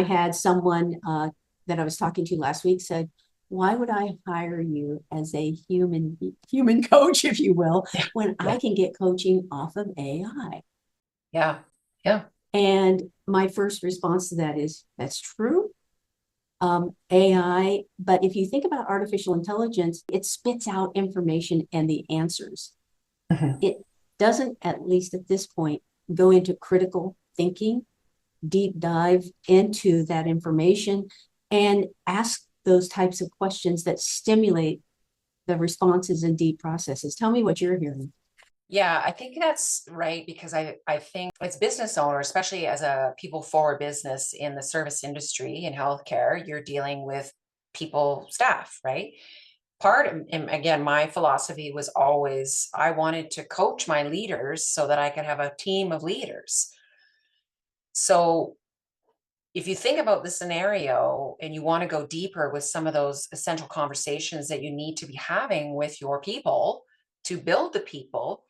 I had someone that I was talking to last week said, why would I hire you as a human coach, if you will, when Yeah. I can get coaching off of AI? Yeah. Yeah. And my first response to that is, that's true. AI, but if you think about artificial intelligence, it spits out information and the answers. Mhm. It doesn't, at least at this point, go into critical thinking, deep dive into that information, and ask those types of questions that stimulate the responses and deep processes. Tell me what you're hearing. Yeah, I think that's right because I think as business owners, especially as a people forward business in the service industry in healthcare, you're dealing with people, staff, right? And again, my philosophy was always I wanted to coach my leaders so that I could have a team of leaders. So if you think about the scenario and you want to go deeper with some of those essential conversations that you need to be having with your people to build the people,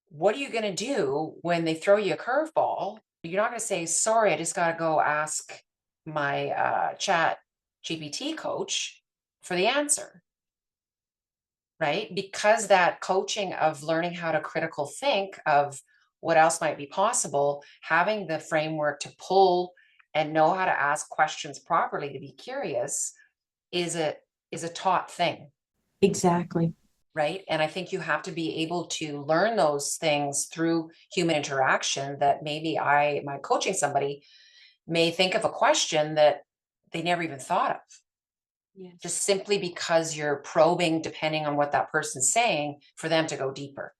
what are you going to do when they throw you a curveball? You're not going to say, sorry, I just got to go ask my chat GPT coach for the answer, right? Because that coaching of learning how to critical think of what else might be possible, having the framework to pull and know how to ask questions properly to be curious is a is a taught thing, Exactly. right? And I think you have to be able to learn those things through human interaction that maybe my coaching somebody may think of a question that they never even thought of, Yes. just simply because you're probing, depending on what that person's saying, for them to go deeper.